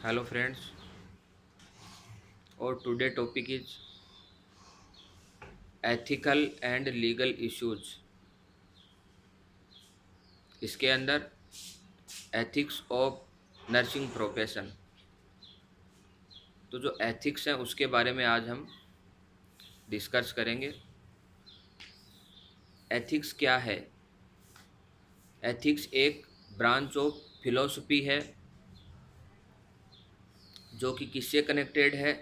Hello friends, our today topic is ethical and legal issues. इसके अंदर ethics of nursing profession. तो जो ethics हैं उसके बारे में आज हम डिस्कस करेंगे। एथिक्स क्या है? एथिक्स एक ब्रांच ऑफ फिलोसफी है जो कि किससे कनेक्टेड है?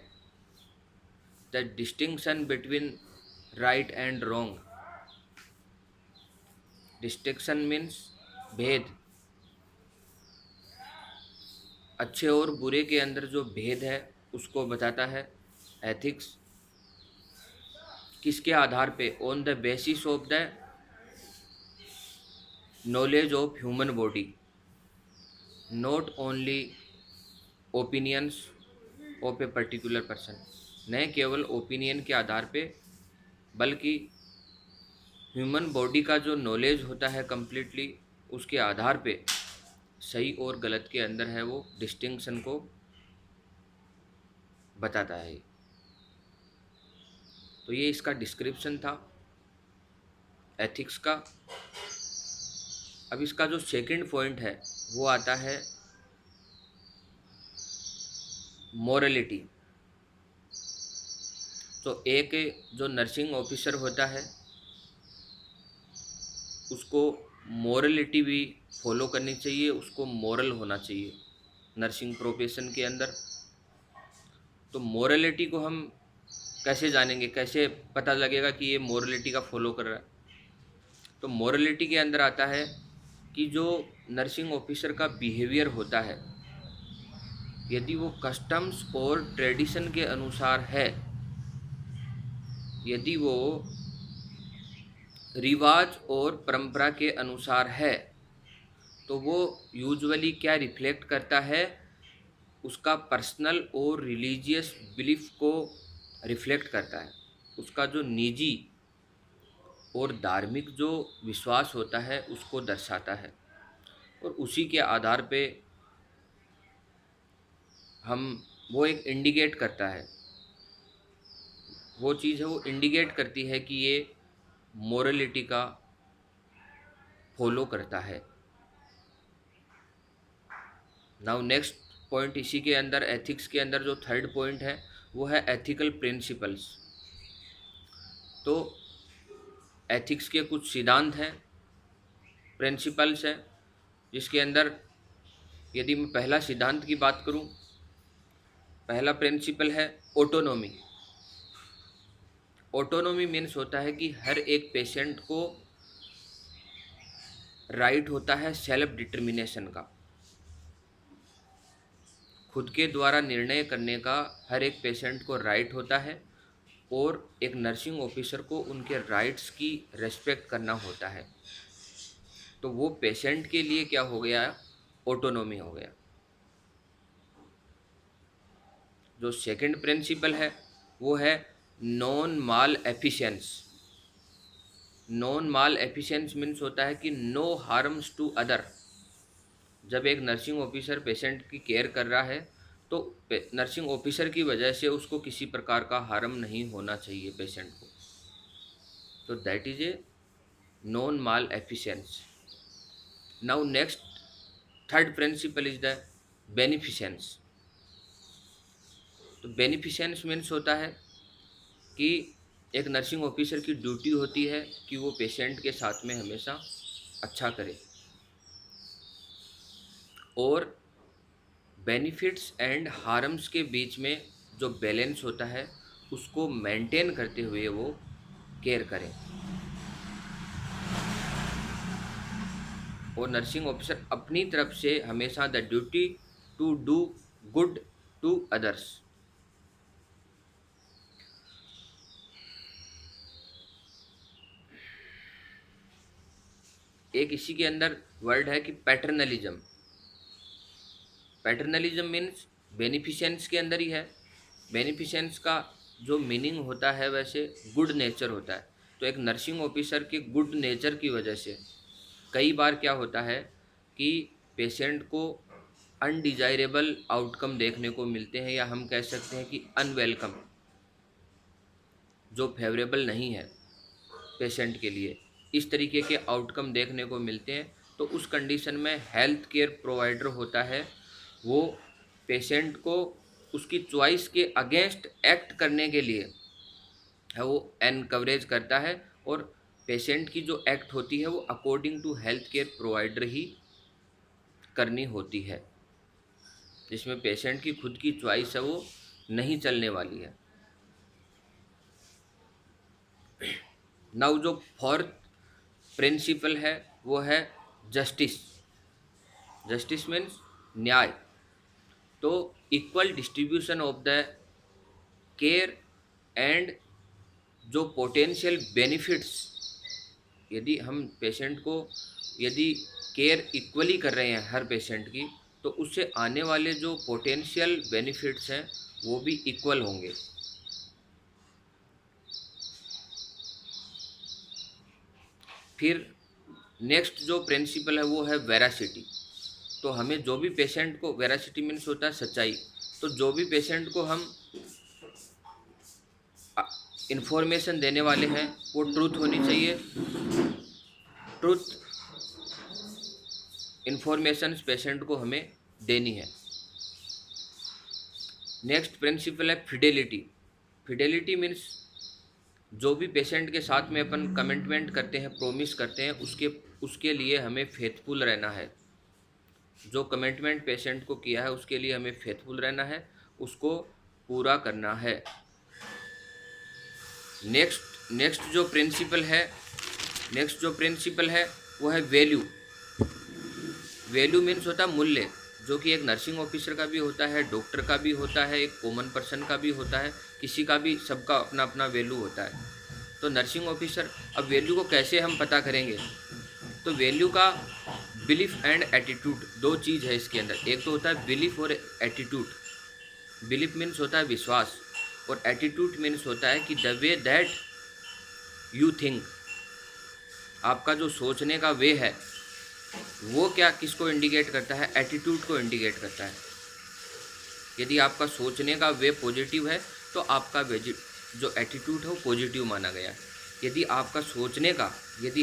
The distinction between right and wrong. Distinction means भेद, अच्छे और बुरे के अंदर जो भेद है उसको बताता है एथिक्स। किसके आधार पे? On the basis of the knowledge of human body, not only opinions of a particular person. न केवल ओपिनियन के आधार पे बल्कि ह्यूमन बॉडी का जो नॉलेज होता है कम्प्लीटली, उसके आधार पे सही और गलत के अंदर है वो डिस्टिंक्शन को बताता है। तो ये इसका डिस्क्रिप्शन था एथिक्स का। अब इसका जो सेकंड पॉइंट है वो आता है मोरलिटी। तो एक जो नर्सिंग ऑफिसर होता है उसको मोरलिटी भी फॉलो करनी चाहिए, उसको मोरल होना चाहिए नर्सिंग प्रोफेशन के अंदर। तो मोरलिटी को हम कैसे जानेंगे, कैसे पता लगेगा कि ये मोरलिटी का फॉलो कर रहा है? तो मोरलिटी के अंदर आता है कि जो नर्सिंग ऑफिसर का बिहेवियर होता है, यदि वो कस्टम्स और ट्रेडिशन के अनुसार है, यदि वो रिवाज और परंपरा के अनुसार है, तो वो यूजुअली क्या रिफ्लेक्ट करता है? उसका पर्सनल और रिलीजियस बिलीफ को रिफ्लेक्ट करता है। उसका जो निजी और धार्मिक जो विश्वास होता है उसको दर्शाता है। और उसी के आधार पे हम वो एक इंडिकेट करता है, वो चीज़ है वो इंडिकेट करती है कि ये मोरलिटी का फॉलो करता है। नाउ नेक्स्ट पॉइंट इसी के अंदर एथिक्स के अंदर जो थर्ड पॉइंट है वो है एथिकल प्रिंसिपल्स। तो एथिक्स के कुछ सिद्धांत हैं, प्रिंसिपल्स हैं, जिसके अंदर यदि मैं पहला सिद्धांत की बात करूं, पहला प्रिंसिपल है ऑटोनॉमी। ऑटोनॉमी मीन्स होता है कि हर एक पेशेंट को राइट होता है सेल्फ डिटर्मिनेशन का, खुद के द्वारा निर्णय करने का हर एक पेशेंट को राइट होता है। और एक नर्सिंग ऑफिसर को उनके राइट्स की रेस्पेक्ट करना होता है। तो वो पेशेंट के लिए क्या हो गया? ऑटोनॉमी हो गया। जो सेकंड प्रिंसिपल है वो है नॉन माल एफिशिएंस। नॉन माल एफिशिएंस मीन्स होता है कि नो हार्म्स टू अदर। जब एक नर्सिंग ऑफिसर पेशेंट की केयर कर रहा है तो नर्सिंग ऑफिसर की वजह से उसको किसी प्रकार का हार्म नहीं होना चाहिए पेशेंट को। तो that is a non maleficence. Now next third principle is the beneficence. तो बेनिफिशेंस मीन्स होता है कि एक नर्सिंग ऑफिसर की ड्यूटी होती है कि वो पेशेंट के साथ में हमेशा अच्छा करे, और बेनिफिट्स एंड हार्म्स के बीच में जो बैलेंस होता है उसको मेंटेन करते हुए वो केयर करें। और नर्सिंग ऑफिसर अपनी तरफ से हमेशा the duty to do good to others. एक इसी के अंदर वर्ड है कि पैटर्नलिज्म। पैटर्नलिज्म मीन्स बेनिफिशेंस के अंदर ही है। बेनिफिशेंस का जो मीनिंग होता है वैसे गुड नेचर होता है। तो एक नर्सिंग ऑफिसर के गुड नेचर की वजह से कई बार क्या होता है कि पेशेंट को अनडिजायरेबल आउटकम देखने को मिलते हैं, या हम कह सकते हैं कि अनवेलकम, जो फेवरेबल नहीं है पेशेंट के लिए, इस तरीके के आउटकम देखने को मिलते हैं, तो उस कंडीशन में हेल्थ केयर प्रोवाइडर होता है वो पेशेंट को उसकी चॉइस के अगेंस्ट एक्ट करने के लिए है वो एनकवरेज करता है, और पेशेंट की जो एक्ट होती है वो according to health care provider ही करनी होती है, जिसमें पेशेंट की खुद की चॉइस है वो नहीं चलने वाली है। नाउ जो फोर्थ प्रिंसिपल है वो है जस्टिस। जस्टिस मीन्स न्याय। तो equal distribution of the care and जो पोटेंशियल बेनिफिट्स, यदि हम पेशेंट को यदि केयर इक्वली कर रहे हैं हर पेशेंट की, तो उससे आने वाले जो पोटेंशियल बेनिफिट्स हैं वो भी इक्वल होंगे। फिर नेक्स्ट जो प्रिंसिपल है वो है वेरासिटी। तो हमें जो भी पेशेंट को, वेरासिटी मीन्स होता है सच्चाई, तो जो भी पेशेंट को हम इंफॉर्मेशन देने वाले हैं वो ट्रूथ होनी चाहिए। ट्रूथ इंफॉर्मेशन पेशेंट को हमें देनी है। नेक्स्ट प्रिंसिपल है फिडेलिटी। फिडेलिटी मीन्स जो भी पेशेंट के साथ में अपन कमिटमेंट करते हैं, प्रोमिस करते हैं, उसके लिए हमें फेथफुल रहना है। जो कमिटमेंट पेशेंट को किया है उसके लिए हमें फेथफुल रहना है, उसको पूरा करना है। नेक्स्ट जो प्रिंसिपल है वो है वैल्यू। वैल्यू मीन्स होता है मूल्य, जो कि एक नर्सिंग ऑफिसर का भी होता है, डॉक्टर का भी होता है, एक कॉमन पर्सन का भी होता है, किसी का भी, सबका अपना अपना वैल्यू होता है। तो नर्सिंग ऑफिसर, अब वैल्यू को कैसे हम पता करेंगे? तो वैल्यू का बिलीफ एंड एटीट्यूड, दो चीज़ है इसके अंदर। एक तो होता है बिलीफ और एटीट्यूड। बिलीफ मीन्स होता है विश्वास, और एटीट्यूड मीन्स होता है कि the way that you think, आपका जो सोचने का वे है वो क्या किसको इंडिकेट करता है? एटीट्यूड को इंडिकेट करता है। यदि आपका सोचने का वे पॉजिटिव है तो आपका जो एटीट्यूड है वो पॉजिटिव माना गया है। यदि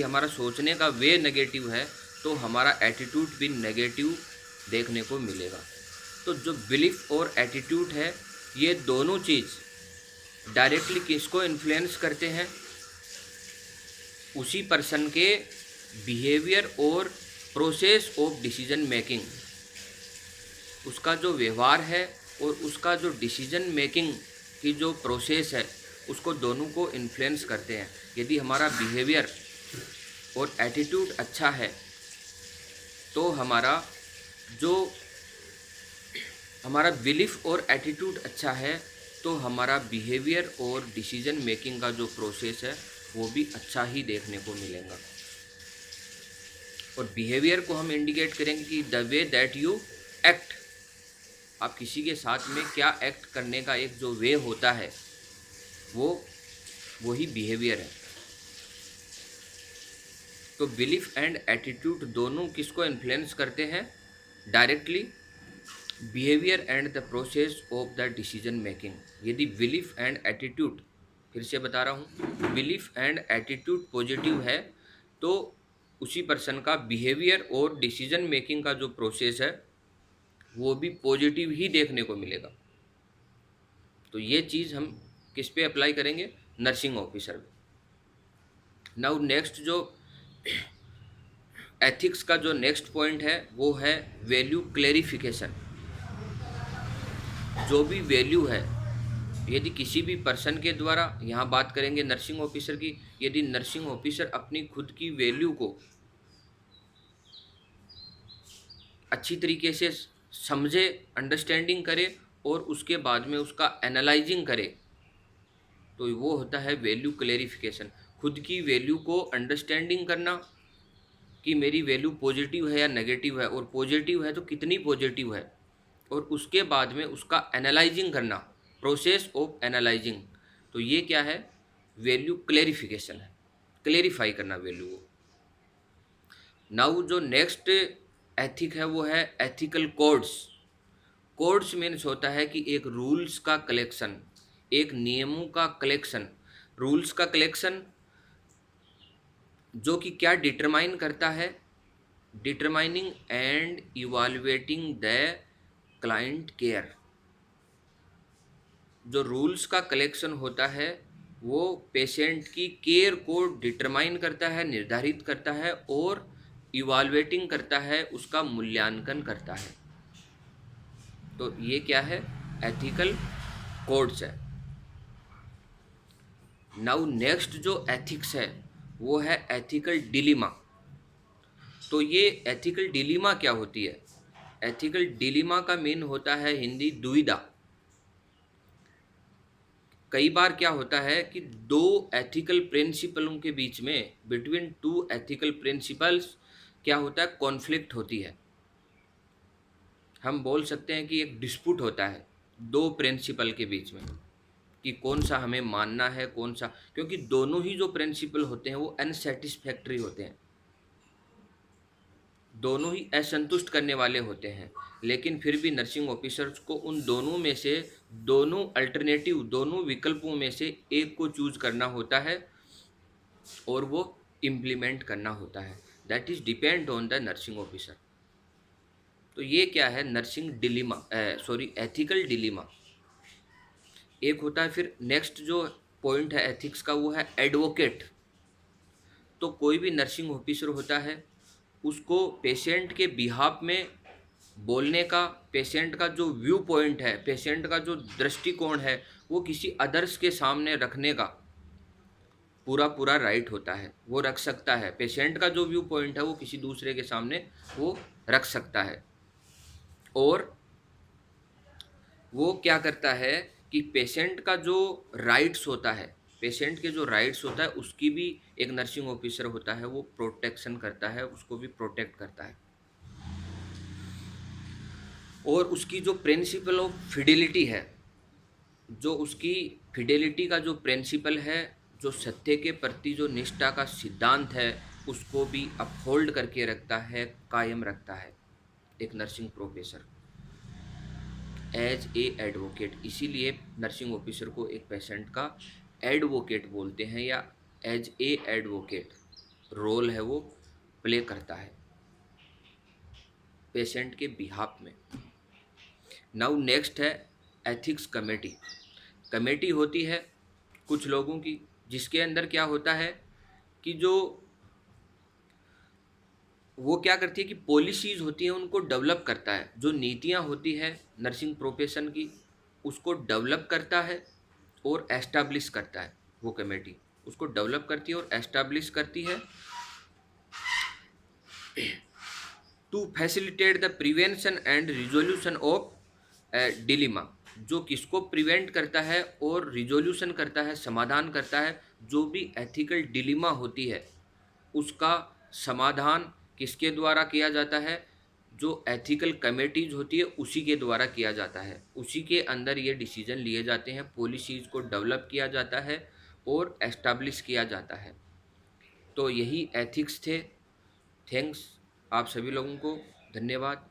हमारा सोचने का वे नेगेटिव है तो हमारा एटीट्यूड भी नेगेटिव देखने को मिलेगा। तो जो बिलीफ और एटीट्यूड है, ये दोनों चीज़ डायरेक्टली किसको इन्फ्लुएंस करते हैं? उसी पर्सन के बिहेवियर और प्रोसेस ऑफ डिसीजन मेकिंग। उसका जो व्यवहार है और उसका जो डिसीजन मेकिंग की जो प्रोसेस है, उसको दोनों को इन्फ्लुएंस करते हैं। यदि हमारा बिहेवियर और एटीट्यूड अच्छा है तो हमारा बिलीफ और एटीट्यूड अच्छा है तो हमारा बिहेवियर और डिसीजन मेकिंग का जो प्रोसेस है वो भी अच्छा ही देखने को मिलेगा। और बिहेवियर को हम इंडिकेट करेंगे कि the way that you act, आप किसी के साथ में क्या एक्ट करने का एक जो वे होता है वो ही बिहेवियर है। तो बिलीफ एंड एटीट्यूड दोनों किसको इन्फ्लुएंस करते हैं? Directly behaviour and the process of the decision making. यदि बिलीफ एंड एटीट्यूड, फिर से बता रहा हूँ, बिलीफ एंड एटीट्यूड पॉजिटिव है तो उसी पर्सन का बिहेवियर और डिसीजन मेकिंग का जो प्रोसेस है वो भी पॉजिटिव ही देखने को मिलेगा। तो ये चीज़ हम किस पे अप्लाई करेंगे? नर्सिंग ऑफिसर में। नाउ नेक्स्ट जो एथिक्स का जो नेक्स्ट पॉइंट है वो है वैल्यू क्लेरिफिकेशन। जो भी वैल्यू है, यदि किसी भी पर्सन के द्वारा, यहाँ बात करेंगे नर्सिंग ऑफिसर की, यदि नर्सिंग ऑफिसर अपनी खुद की वैल्यू को अच्छी तरीके से समझे, अंडरस्टैंडिंग करे और उसके बाद में उसका एनालाइजिंग करे, तो वो होता है वैल्यू क्लेरिफिकेशन। खुद की वैल्यू को अंडरस्टैंडिंग करना कि मेरी वैल्यू पॉजिटिव है या नेगेटिव है, और पॉजिटिव है तो कितनी पॉजिटिव है, और उसके बाद में उसका एनालाइजिंग करना, प्रोसेस ऑफ एनालाइजिंग। तो ये क्या है? वैल्यू क्लेरिफिकेशन है, क्लेरिफाई करना वैल्यू को। नाउ जो नेक्स्ट एथिक है वो है एथिकल कोड्स। कोड्स मीन्स होता है कि एक रूल्स का कलेक्शन, एक नियमों का कलेक्शन। रूल्स का कलेक्शन जो कि क्या डिटरमाइन करता है, determining and evaluating the client care. जो रूल्स का कलेक्शन होता है वो पेशेंट की केयर को डिटरमाइन करता है, निर्धारित करता है, और इवाल्युएटिंग करता है, उसका मूल्यांकन करता है। तो ये क्या है, एथिकल कोड्स है। नाउ नेक्स्ट जो एथिक्स है वो है एथिकल डिलीमा। तो ये एथिकल डिलीमा क्या होती है? एथिकल डिलीमा का मीन होता है हिंदी दुविधा। कई बार क्या होता है कि दो एथिकल प्रिंसिपलों के बीच में, बिटवीन टू एथिकल प्रिंसिपल्स क्या होता है, कॉन्फ्लिक्ट होती है। हम बोल सकते हैं कि एक डिस्प्यूट होता है दो प्रिंसिपल के बीच में कि कौन सा हमें मानना है, कौन सा, क्योंकि दोनों ही जो प्रिंसिपल होते हैं वो अनसेटिस्फैक्ट्री होते हैं, दोनों ही असंतुष्ट करने वाले होते हैं। लेकिन फिर भी नर्सिंग ऑफिसर्स को उन दोनों में से, दोनों अल्टरनेटिव, दोनों विकल्पों में से एक को चूज करना होता है और वो इम्प्लीमेंट करना होता है। That is depend on the nursing officer. तो ये क्या है, nursing dilemma, sorry ethical dilemma. एक होता है फिर नेक्स्ट जो पॉइंट है एथिक्स का वो है एडवोकेट। तो कोई भी नर्सिंग ऑफिसर होता है उसको पेशेंट के बिहाफ में बोलने का, पेशेंट का जो व्यू पॉइंट है, पेशेंट का जो दृष्टिकोण है, वो किसी अदर्स के सामने रखने का पूरा पूरा राइट होता है, वो रख सकता है। पेशेंट का जो व्यू पॉइंट है वो किसी दूसरे के सामने वो रख सकता है। और वो क्या करता है कि पेशेंट का जो राइट्स होता है, पेशेंट के जो राइट्स होता है उसकी भी एक नर्सिंग ऑफिसर होता है वो प्रोटेक्शन करता है, उसको भी प्रोटेक्ट करता है। और उसकी जो प्रिंसिपल ऑफ फिडेलिटी है, जो उसकी फिडेलिटी का जो प्रिंसिपल है, जो सत्य के प्रति जो निष्ठा का सिद्धांत है, उसको भी अपहोल्ड करके रखता है, कायम रखता है एक nursing professor as a advocate. इसीलिए नर्सिंग ऑफिसर को एक पेशेंट का एडवोकेट बोलते हैं, या एज ए एडवोकेट रोल है वो प्ले करता है पेशेंट के बिहाफ में। नाउ नेक्स्ट है एथिक्स कमेटी। कमेटी होती है कुछ लोगों की, जिसके अंदर क्या होता है कि जो वो क्या करती है कि पॉलिसीज़ होती हैं उनको डेवलप करता है, जो नीतियाँ होती है नर्सिंग प्रोफेशन की उसको डेवलप करता है और एस्टैब्लिश करता है। वो कमेटी उसको डेवलप करती है और एस्टैब्लिश करती है to facilitate the prevention and resolution of dilemma. जो किसको प्रिवेंट करता है और रिजोल्यूशन करता है, समाधान करता है, जो भी एथिकल डिलीमा होती है उसका समाधान किसके द्वारा किया जाता है, जो एथिकल कमेटीज होती है उसी के द्वारा किया जाता है। उसी के अंदर ये डिसीजन लिए जाते हैं, पॉलिसीज़ को डेवलप किया जाता है और एस्टैब्लिश किया जाता है। तो यही एथिक्स थे। थैंक्स आप सभी लोगों को, धन्यवाद।